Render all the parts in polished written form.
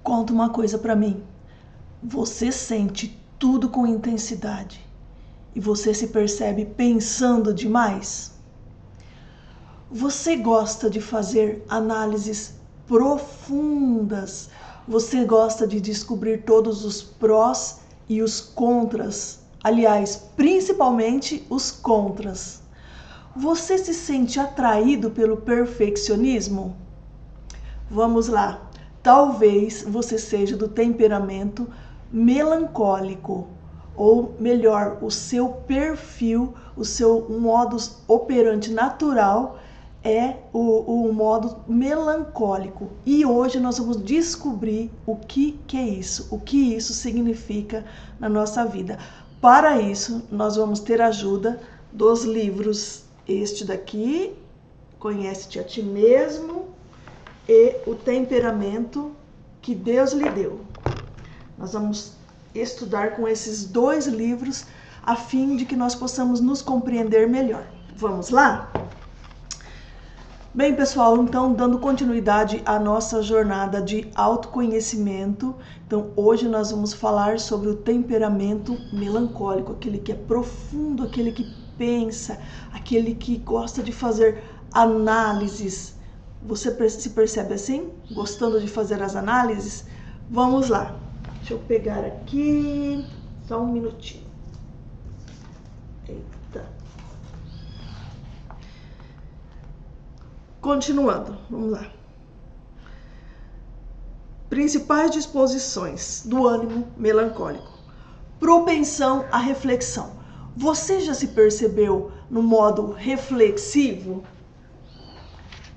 Conta uma coisa pra mim. Você sente tudo com intensidade e você se percebe pensando demais? Você gosta de fazer análises profundas? Você gosta de descobrir todos os prós e os contras? Aliás, principalmente os contras. Você se sente atraído pelo perfeccionismo? Vamos lá. Talvez você seja do temperamento melancólico, ou melhor, o seu perfil, o seu modus operandi natural é o modo melancólico. E hoje nós vamos descobrir o que é isso, o que isso significa na nossa vida. Para isso, nós vamos ter a ajuda dos livros, este daqui, Conhece-te a Ti Mesmo, e O Temperamento que Deus lhe deu. Nós vamos estudar com esses dois livros a fim de que nós possamos nos compreender melhor. Vamos lá? Bem, pessoal, então, dando continuidade à nossa jornada de autoconhecimento, então hoje nós vamos falar sobre o temperamento melancólico, aquele que é profundo, aquele que pensa, aquele que gosta de fazer análises. Você se percebe assim? Gostando de fazer as análises? Vamos lá. Deixa eu pegar aqui, só um minutinho. Eita. Continuando, vamos lá. Principais disposições do ânimo melancólico. Propensão à reflexão. Você já se percebeu no modo reflexivo?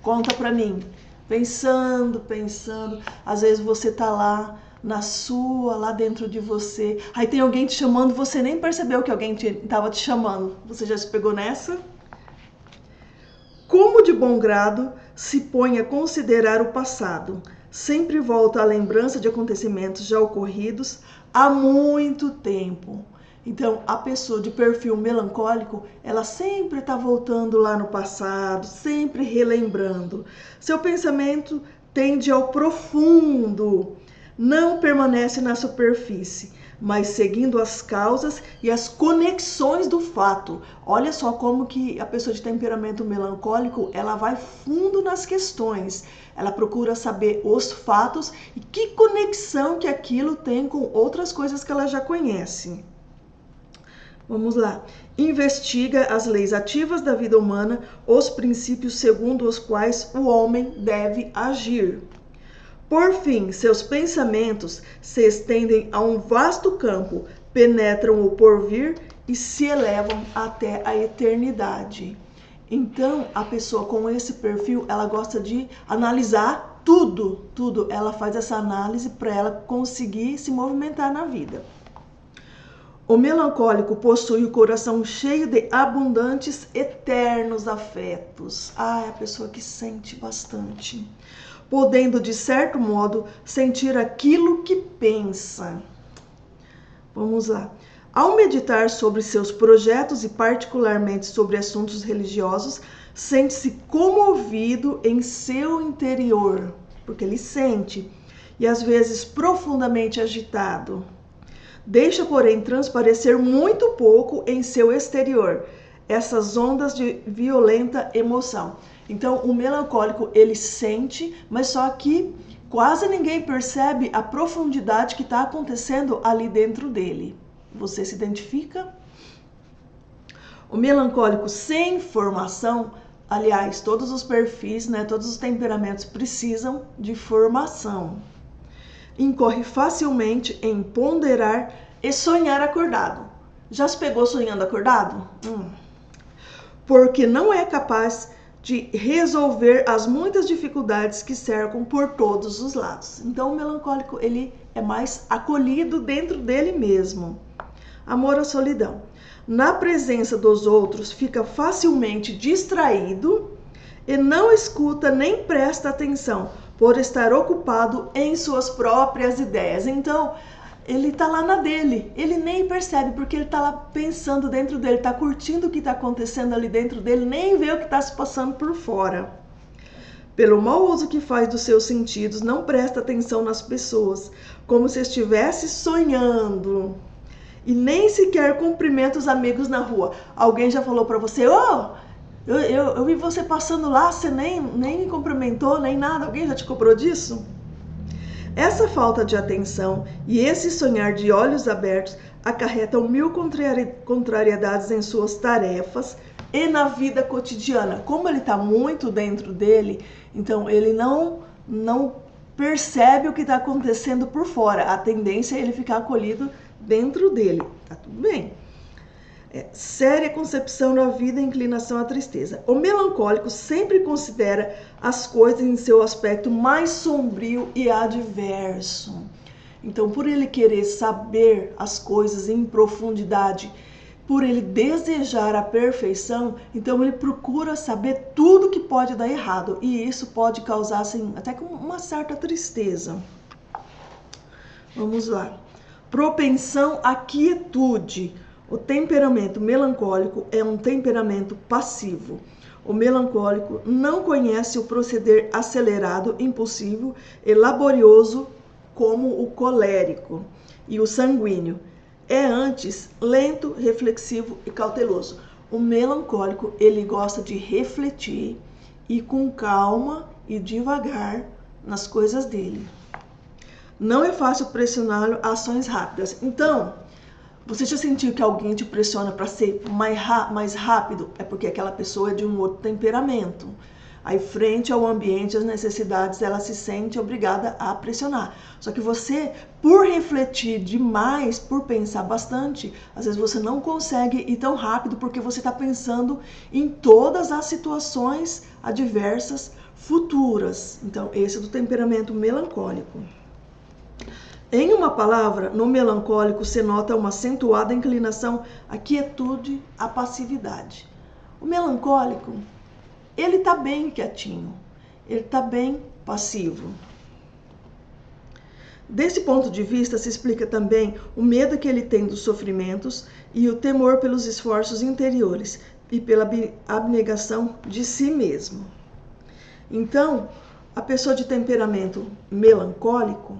Conta pra mim. Pensando. Às vezes você tá lá lá dentro de você. Aí tem alguém te chamando, você nem percebeu que alguém tava te chamando. Você já se pegou nessa? Como de bom grado se põe a considerar o passado, sempre volta à lembrança de acontecimentos já ocorridos há muito tempo. Então, a pessoa de perfil melancólico, ela sempre está voltando lá no passado, sempre relembrando. Seu pensamento tende ao profundo, não permanece na superfície, mas seguindo as causas e as conexões do fato. Olha só como que a pessoa de temperamento melancólico, ela vai fundo nas questões. Ela procura saber os fatos e que conexão que aquilo tem com outras coisas que ela já conhece. Vamos lá. Investiga as leis ativas da vida humana, os princípios segundo os quais o homem deve agir. Por fim, seus pensamentos se estendem a um vasto campo, penetram o porvir e se elevam até a eternidade. Então, a pessoa com esse perfil, ela gosta de analisar tudo. Ela faz essa análise para ela conseguir se movimentar na vida. O melancólico possui o coração cheio de abundantes, eternos afetos. É a pessoa que sente bastante, podendo, de certo modo, sentir aquilo que pensa. Vamos lá. Ao meditar sobre seus projetos e particularmente sobre assuntos religiosos, sente-se comovido em seu interior, porque ele sente, e às vezes profundamente agitado. Deixa, porém, transparecer muito pouco em seu exterior essas ondas de violenta emoção. Então, o melancólico, ele sente, mas só que quase ninguém percebe a profundidade que está acontecendo ali dentro dele. Você se identifica? O melancólico sem formação, aliás, todos os perfis, todos os temperamentos precisam de formação. Incorre facilmente em ponderar e sonhar acordado. Já se pegou sonhando acordado? Porque não é capaz de resolver as muitas dificuldades que cercam por todos os lados. Então, o melancólico, ele é mais acolhido dentro dele mesmo. Amor à solidão. Na presença dos outros, fica facilmente distraído e não escuta nem presta atenção, por estar ocupado em suas próprias ideias. Então, ele tá lá na dele, ele nem percebe, porque ele tá lá pensando dentro dele, tá curtindo o que tá acontecendo ali dentro dele, nem vê o que tá se passando por fora. Pelo mau uso que faz dos seus sentidos, não presta atenção nas pessoas, como se estivesse sonhando. E nem sequer cumprimenta os amigos na rua. Alguém já falou para você, eu vi você passando lá, você nem me cumprimentou, nem nada. Alguém já te cobrou disso? Essa falta de atenção e esse sonhar de olhos abertos acarretam 1000 contrariedades em suas tarefas e na vida cotidiana. Como ele está muito dentro dele, então ele não percebe o que está acontecendo por fora. A tendência é ele ficar acolhido dentro dele. Tá tudo bem. Séria concepção da vida e inclinação à tristeza. O melancólico sempre considera as coisas em seu aspecto mais sombrio e adverso. Então, por ele querer saber as coisas em profundidade, por ele desejar a perfeição, então ele procura saber tudo que pode dar errado. E isso pode causar assim, até uma certa tristeza. Vamos lá. Propensão à quietude. O temperamento melancólico é um temperamento passivo. O melancólico não conhece o proceder acelerado, impulsivo e laborioso como o colérico. E o sanguíneo é antes lento, reflexivo e cauteloso. O melancólico, ele gosta de refletir e com calma e devagar nas coisas dele. Não é fácil pressioná-lo a ações rápidas. Então, você já sentiu que alguém te pressiona para ser mais rápido? É porque aquela pessoa é de um outro temperamento. Aí, frente ao ambiente, as necessidades, ela se sente obrigada a pressionar. Só que você, por refletir demais, por pensar bastante, às vezes você não consegue ir tão rápido porque você está pensando em todas as situações adversas futuras. Então, esse é do temperamento melancólico. Em uma palavra, no melancólico se nota uma acentuada inclinação à quietude, à passividade. O melancólico, ele está bem quietinho, ele está bem passivo. Desse ponto de vista, se explica também o medo que ele tem dos sofrimentos e o temor pelos esforços interiores e pela abnegação de si mesmo. Então, a pessoa de temperamento melancólico,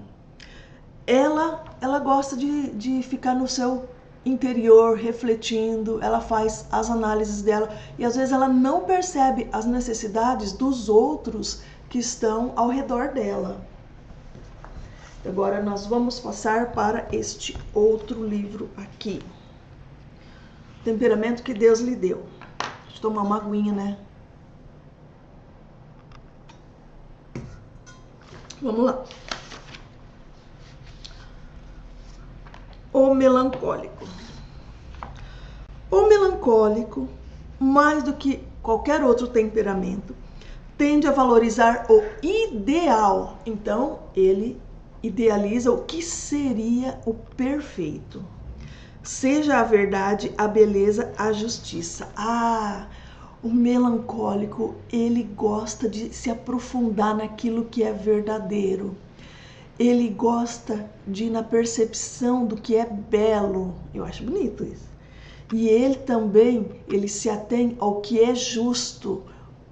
ela gosta de ficar no seu interior, refletindo, ela faz as análises dela e às vezes ela não percebe as necessidades dos outros que estão ao redor dela. Agora nós vamos passar para este outro livro aqui. Temperamento que Deus lhe deu. Deixa eu tomar uma aguinha, né? Vamos lá. O melancólico. O melancólico, mais do que qualquer outro temperamento, tende a valorizar o ideal. Então, ele idealiza o que seria o perfeito. Seja a verdade, a beleza, a justiça. O melancólico, ele gosta de se aprofundar naquilo que é verdadeiro. Ele gosta de ir na percepção do que é belo. Eu acho bonito isso. E ele também, ele se atém ao que é justo.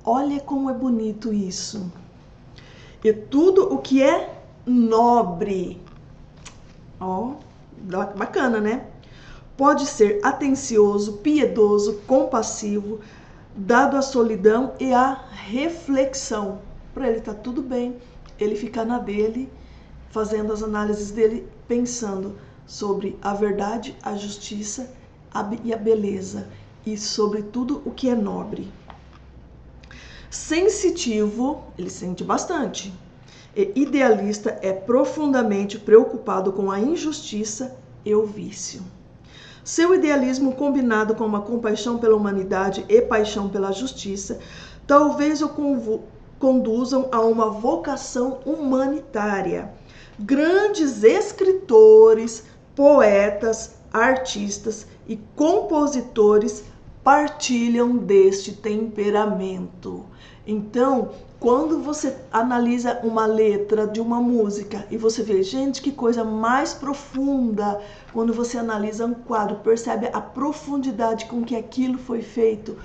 Olha como é bonito isso. E tudo o que é nobre. Bacana, né? Pode ser atencioso, piedoso, compassivo, dado à solidão e à reflexão. Para ele tá tudo bem, ele ficar na dele, fazendo as análises dele, pensando sobre a verdade, a justiça e a beleza, e sobre tudo o que é nobre. Sensitivo, ele sente bastante. E idealista, é profundamente preocupado com a injustiça e o vício. Seu idealismo, combinado com uma compaixão pela humanidade e paixão pela justiça, talvez o conduzam a uma vocação humanitária. Grandes escritores, poetas, artistas e compositores partilham deste temperamento. Então, quando você analisa uma letra de uma música e você vê, gente, que coisa mais profunda, quando você analisa um quadro, percebe a profundidade com que aquilo foi feito,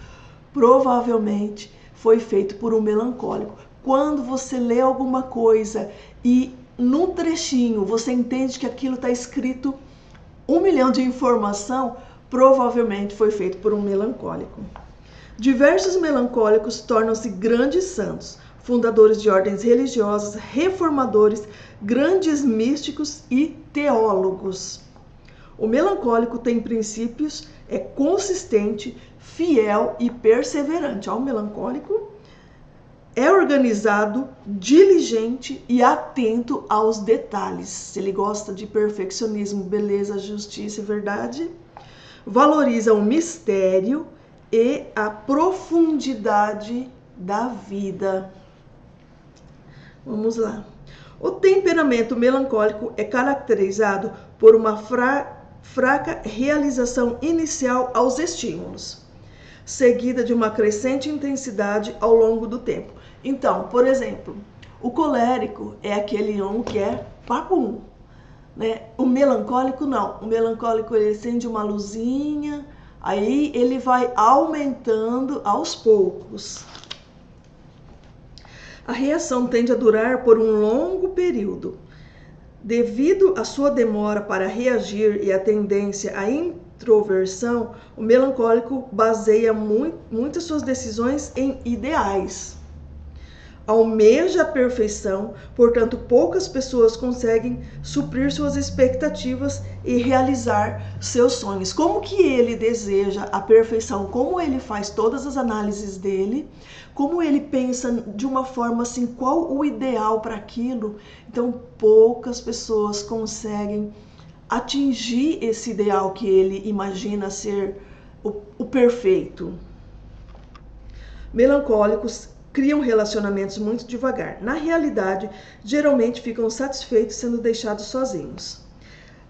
provavelmente foi feito por um melancólico. quando você lê alguma coisa e num trechinho você entende que aquilo está escrito 1 milhão de informação, provavelmente foi feito por um melancólico. Diversos melancólicos tornam-se grandes santos, fundadores de ordens religiosas, reformadores, grandes místicos e teólogos. O melancólico tem princípios, é consistente, fiel e perseverante. O melancólico é organizado, diligente e atento aos detalhes. Ele gosta de perfeccionismo, beleza, justiça e verdade. Valoriza o mistério e a profundidade da vida. Vamos lá. O temperamento melancólico é caracterizado por uma fraca realização inicial aos estímulos, seguida de uma crescente intensidade ao longo do tempo. Então, por exemplo, o colérico é aquele homem que é papum, né? O melancólico não. O melancólico ele acende uma luzinha, aí ele vai aumentando aos poucos. A reação tende a durar por um longo período. Devido à sua demora para reagir e à tendência à introversão, o melancólico baseia muitas suas decisões em ideais. Almeja a perfeição, portanto, poucas pessoas conseguem suprir suas expectativas e realizar seus sonhos. Como que ele deseja a perfeição? Como ele faz todas as análises dele? Como ele pensa de uma forma assim, qual o ideal para aquilo? Então, poucas pessoas conseguem atingir esse ideal que ele imagina ser o perfeito. Melancólicos criam relacionamentos muito devagar. Na realidade, geralmente ficam satisfeitos sendo deixados sozinhos.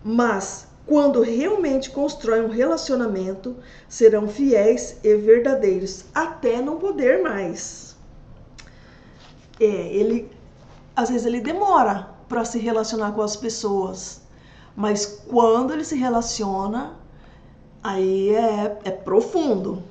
Mas, quando realmente constroem um relacionamento, serão fiéis e verdadeiros, até não poder mais. Às vezes ele demora para se relacionar com as pessoas, mas quando ele se relaciona, aí é profundo.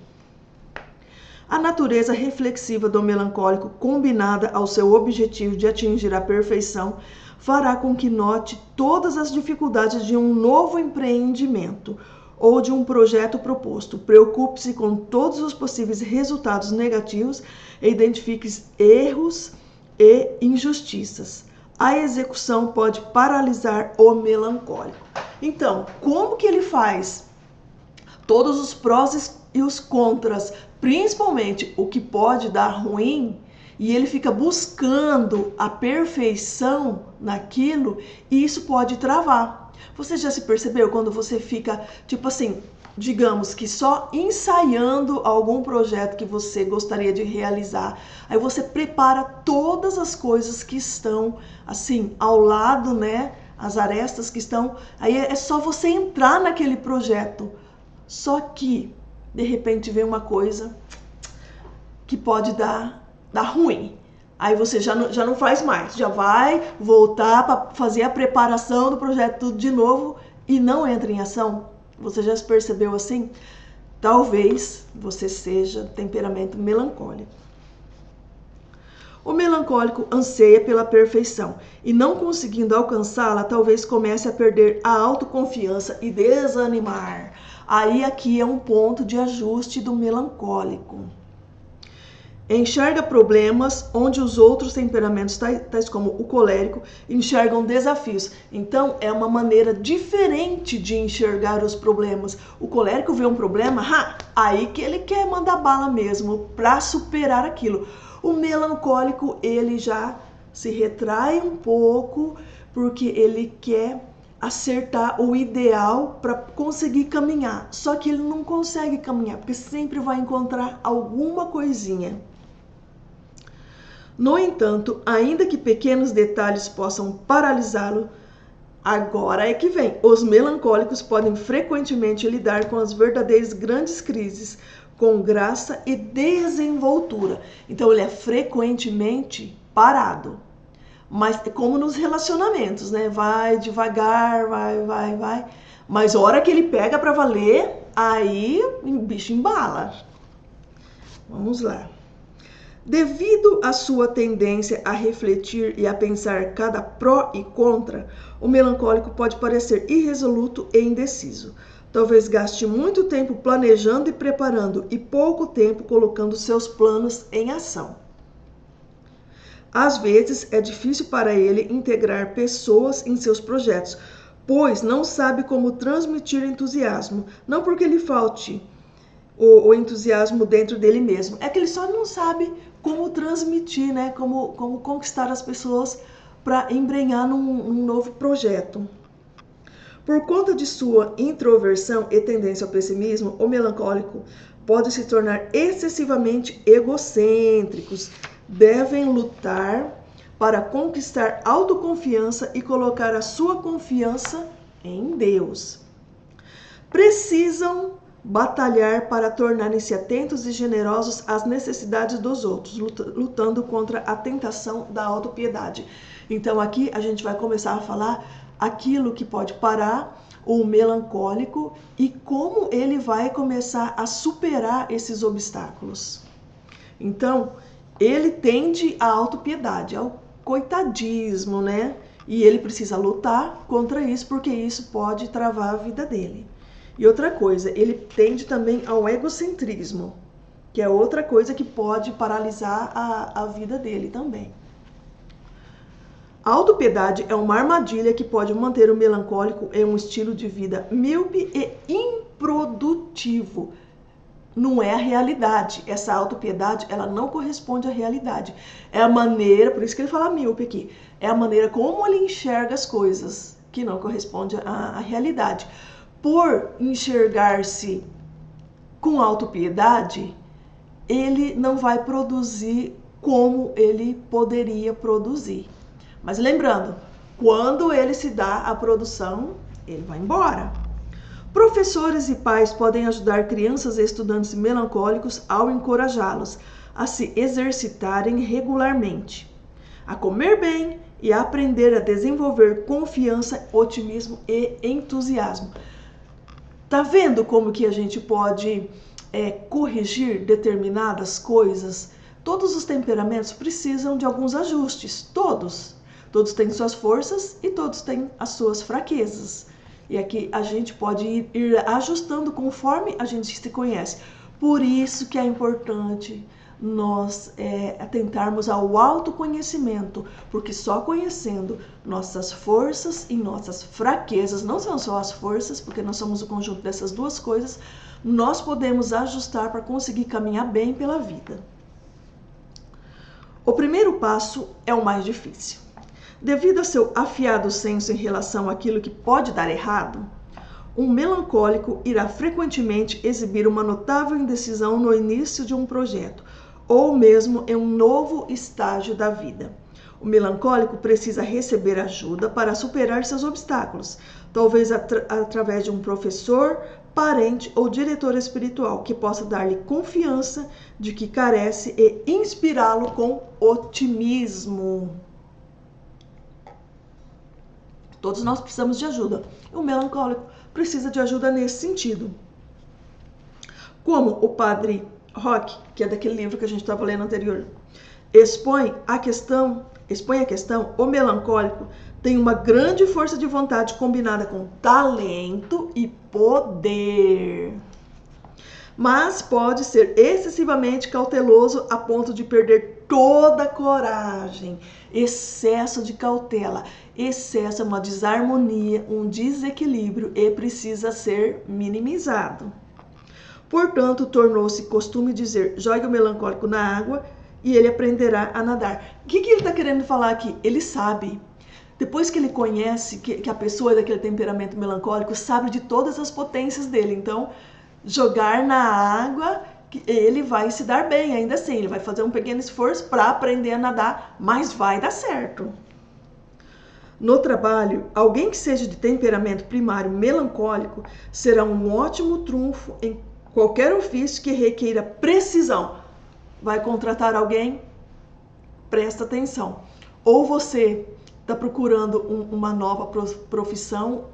A natureza reflexiva do melancólico, combinada ao seu objetivo de atingir a perfeição, fará com que note todas as dificuldades de um novo empreendimento ou de um projeto proposto. Preocupe-se com todos os possíveis resultados negativos e identifique erros e injustiças. A execução pode paralisar o melancólico. Então, como que ele faz? Todos os prós e os contras, principalmente o que pode dar ruim, e ele fica buscando a perfeição naquilo, e isso pode travar. Você já se percebeu quando você fica, tipo assim, digamos que só ensaiando algum projeto que você gostaria de realizar, aí você prepara todas as coisas que estão assim ao lado, né? As arestas que estão, aí é só você entrar naquele projeto. Só que, de repente, vem uma coisa que pode dar ruim. Aí você já não faz mais, já vai voltar para fazer a preparação do projeto tudo de novo e não entra em ação. Você já se percebeu assim? Talvez você seja temperamento melancólico. O melancólico anseia pela perfeição e, não conseguindo alcançá-la, talvez comece a perder a autoconfiança e desanimar. Aí aqui é um ponto de ajuste do melancólico. Enxerga problemas onde os outros temperamentos, tais como o colérico, enxergam desafios. Então, é uma maneira diferente de enxergar os problemas. O colérico vê um problema, aí que ele quer mandar bala mesmo para superar aquilo. O melancólico, ele já se retrai um pouco porque ele quer acertar o ideal para conseguir caminhar. Só que ele não consegue caminhar porque sempre vai encontrar alguma coisinha. No entanto, ainda que pequenos detalhes possam paralisá-lo, agora é que vem. Os melancólicos podem frequentemente lidar com as verdadeiras grandes crises com graça e desenvoltura. Então, ele é frequentemente parado. Mas é como nos relacionamentos, né? Vai devagar, vai. Mas a hora que ele pega para valer, aí o bicho embala. Vamos lá. Devido à sua tendência a refletir e a pensar cada pró e contra, o melancólico pode parecer irresoluto e indeciso. Talvez gaste muito tempo planejando e preparando e pouco tempo colocando seus planos em ação. Às vezes, é difícil para ele integrar pessoas em seus projetos, pois não sabe como transmitir entusiasmo, não porque lhe falte o entusiasmo dentro dele mesmo, é que ele só não sabe como transmitir, né? Como conquistar as pessoas para embrenhar num novo projeto. Por conta de sua introversão e tendência ao pessimismo, o melancólico pode se tornar excessivamente egocêntricos. Devem lutar para conquistar autoconfiança e colocar a sua confiança em Deus. Precisam batalhar para tornarem-se atentos e generosos às necessidades dos outros, lutando contra a tentação da autopiedade. Então aqui a gente vai começar a falar aquilo que pode parar o melancólico e como ele vai começar a superar esses obstáculos. Então, ele tende à autopiedade, ao coitadismo, né? E ele precisa lutar contra isso, porque isso pode travar a vida dele. E outra coisa, ele tende também ao egocentrismo, que é outra coisa que pode paralisar a vida dele também. A autopiedade é uma armadilha que pode manter o melancólico em um estilo de vida míope e improdutivo. Não é a realidade. Essa autopiedade, ela não corresponde à realidade. É a maneira, por isso que ele fala míope aqui, é a maneira como ele enxerga as coisas, que não corresponde à realidade. Por enxergar-se com autopiedade, ele não vai produzir como ele poderia produzir. Mas lembrando, quando ele se dá a produção, ele vai embora. Professores e pais podem ajudar crianças e estudantes melancólicos ao encorajá-los a se exercitarem regularmente, a comer bem e a aprender a desenvolver confiança, otimismo e entusiasmo. Tá vendo como que a gente pode corrigir determinadas coisas? Todos os temperamentos precisam de alguns ajustes, todos. Todos têm suas forças e todos têm as suas fraquezas. E aqui a gente pode ir ajustando conforme a gente se conhece. Por isso que é importante nós atentarmos ao autoconhecimento, porque só conhecendo nossas forças e nossas fraquezas, não são só as forças, porque nós somos o conjunto dessas duas coisas, nós podemos ajustar para conseguir caminhar bem pela vida. O primeiro passo é o mais difícil. Devido a seu afiado senso em relação àquilo que pode dar errado, um melancólico irá frequentemente exibir uma notável indecisão no início de um projeto, ou mesmo em um novo estágio da vida. O melancólico precisa receber ajuda para superar seus obstáculos, talvez através de um professor, parente ou diretor espiritual, que possa dar-lhe confiança de que carece e inspirá-lo com otimismo. Todos nós precisamos de ajuda. O melancólico precisa de ajuda nesse sentido. Como o padre Roque, que é daquele livro que a gente estava lendo anterior, expõe a questão, o melancólico tem uma grande força de vontade combinada com talento e poder. Mas pode ser excessivamente cauteloso a ponto de perder toda a coragem. Excesso de cautela, excesso é uma desarmonia, um desequilíbrio e precisa ser minimizado. Portanto, tornou-se costume dizer, jogue o melancólico na água e ele aprenderá a nadar. O que ele está querendo falar aqui? Ele sabe. Depois que ele conhece que a pessoa é daquele temperamento melancólico, sabe de todas as potências dele. Então, jogar na água, ele vai se dar bem, ainda assim. Ele vai fazer um pequeno esforço para aprender a nadar, mas vai dar certo. No trabalho, alguém que seja de temperamento primário melancólico será um ótimo trunfo em qualquer ofício que requeira precisão. Vai contratar alguém? Presta atenção. Ou você está procurando uma nova profissão?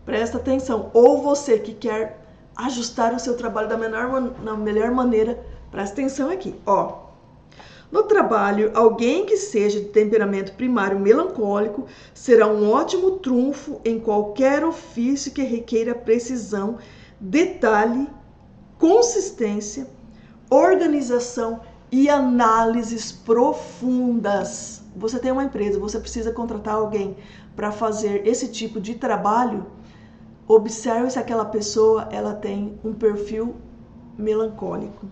Presta atenção. Ou você que quer ajustar o seu trabalho da melhor maneira, presta atenção aqui. No trabalho, alguém que seja de temperamento primário melancólico será um ótimo trunfo em qualquer ofício que requeira precisão, detalhe, consistência, organização e análises profundas. Você tem uma empresa, você precisa contratar alguém para fazer esse tipo de trabalho. Observe se aquela pessoa ela tem um perfil melancólico.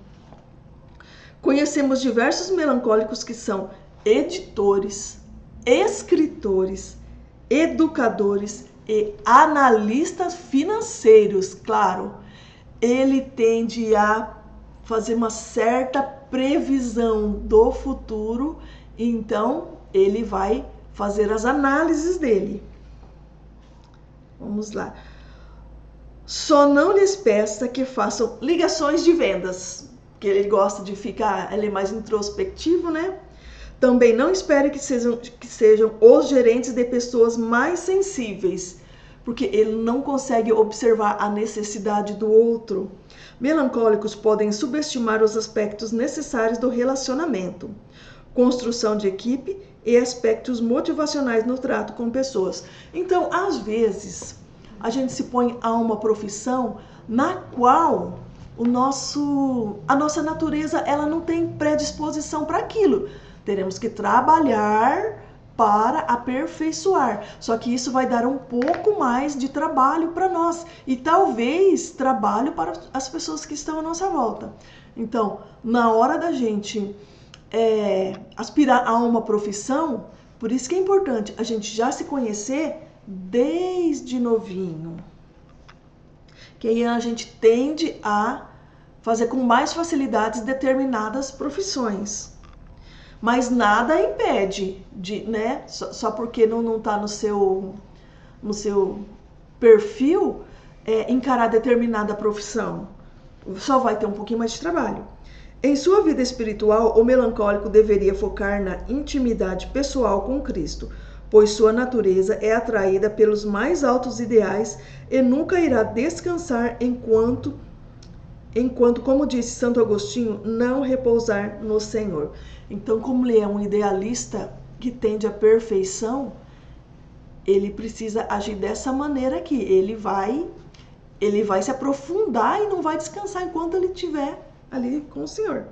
Conhecemos diversos melancólicos que são editores, escritores, educadores e analistas financeiros. Claro, ele tende a fazer uma certa previsão do futuro, então ele vai fazer as análises dele. Vamos lá. Só não lhes peça que façam ligações de vendas, que ele gosta de ficar, ele é mais introspectivo, né? Também não espere que sejam os gerentes de pessoas mais sensíveis, porque ele não consegue observar a necessidade do outro. Melancólicos podem subestimar os aspectos necessários do relacionamento, construção de equipe e aspectos motivacionais no trato com pessoas. Então, às vezes, a gente se põe a uma profissão na qual a nossa natureza ela não tem predisposição para aquilo. Teremos que trabalhar para aperfeiçoar. Só que isso vai dar um pouco mais de trabalho para nós e talvez trabalho para as pessoas que estão à nossa volta. Então, na hora da gente aspirar a uma profissão, por isso que é importante a gente já se conhecer desde novinho. Que aí a gente tende a fazer com mais facilidades determinadas profissões. Mas nada impede de, né? Só porque não está no seu perfil encarar determinada profissão. Só vai ter um pouquinho mais de trabalho. Em sua vida espiritual, o melancólico deveria focar na intimidade pessoal com Cristo, pois sua natureza é atraída pelos mais altos ideais e nunca irá descansar enquanto, como disse Santo Agostinho, não repousar no Senhor. Então, como ele é um idealista que tende à perfeição, ele precisa agir dessa maneira aqui. Ele vai se aprofundar e não vai descansar enquanto ele estiver ali com o Senhor.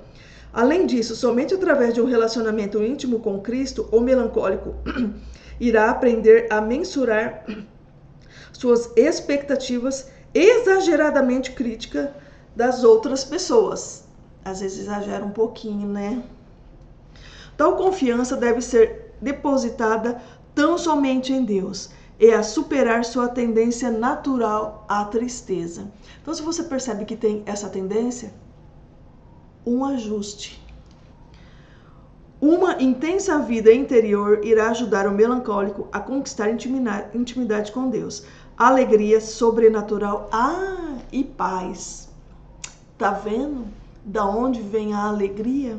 Além disso, somente através de um relacionamento íntimo com Cristo, o melancólico irá aprender a mensurar suas expectativas exageradamente críticas das outras pessoas. Às vezes exagera um pouquinho, né? Tal confiança deve ser depositada tão somente em Deus e a superar sua tendência natural à tristeza. Então, se você percebe que tem essa tendência, um ajuste. Uma intensa vida interior irá ajudar o melancólico a conquistar intimidade com Deus, alegria sobrenatural e paz. Tá vendo da onde vem a alegria?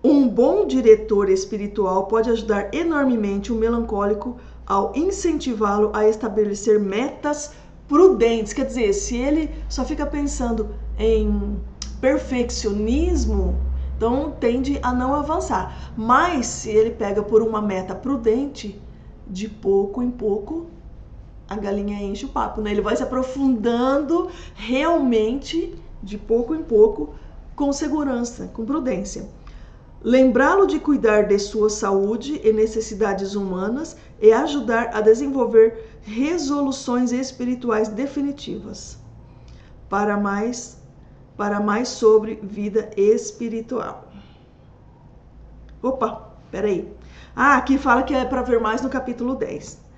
Um bom diretor espiritual pode ajudar enormemente o melancólico ao incentivá-lo a estabelecer metas prudentes. Quer dizer, se ele só fica pensando em perfeccionismo, então tende a não avançar. Mas se ele pega por uma meta prudente, de pouco em pouco a galinha enche o papo, né? Ele vai se aprofundando realmente de pouco em pouco com segurança, com prudência. Lembrá-lo de cuidar de sua saúde e necessidades humanas e ajudar a desenvolver resoluções espirituais definitivas para mais sobre vida espiritual. Opa, peraí. Aqui fala que é para ver mais no capítulo 10.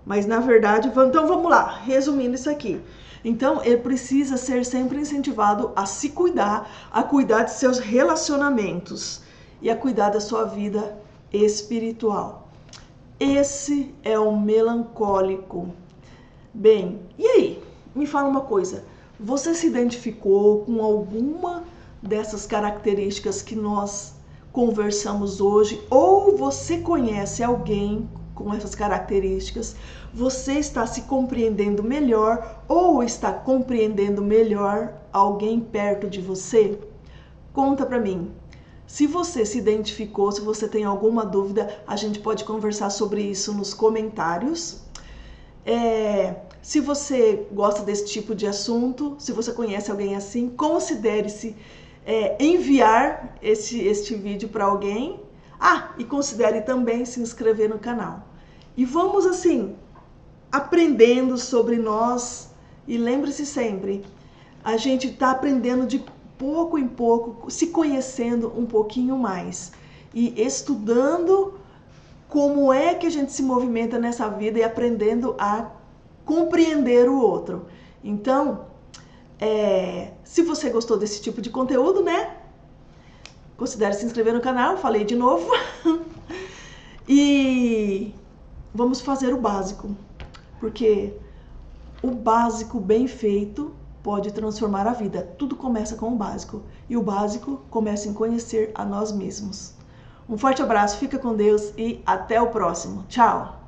Mas na verdade, então vamos lá, resumindo isso aqui. Então, ele precisa ser sempre incentivado a se cuidar, a cuidar de seus relacionamentos e a cuidar da sua vida espiritual. Esse é o melancólico. Bem, e aí? Me fala uma coisa. Você se identificou com alguma dessas características que nós conversamos hoje? Ou você conhece alguém com essas características? Você está se compreendendo melhor ou está compreendendo melhor alguém perto de você? Conta pra mim. Se você se identificou, se você tem alguma dúvida, a gente pode conversar sobre isso nos comentários. Se você gosta desse tipo de assunto, se você conhece alguém assim, considere-se enviar este vídeo para alguém. E considere também se inscrever no canal. E vamos assim, aprendendo sobre nós. E lembre-se sempre, a gente está aprendendo de pouco em pouco, se conhecendo um pouquinho mais. E estudando como é que a gente se movimenta nessa vida e aprendendo a compreender o outro. Então, se você gostou desse tipo de conteúdo, né? Considere se inscrever no canal, falei de novo. E vamos fazer o básico, porque o básico bem feito pode transformar a vida. Tudo começa com o básico. E o básico começa em conhecer a nós mesmos. Um forte abraço, fica com Deus e até o próximo. Tchau!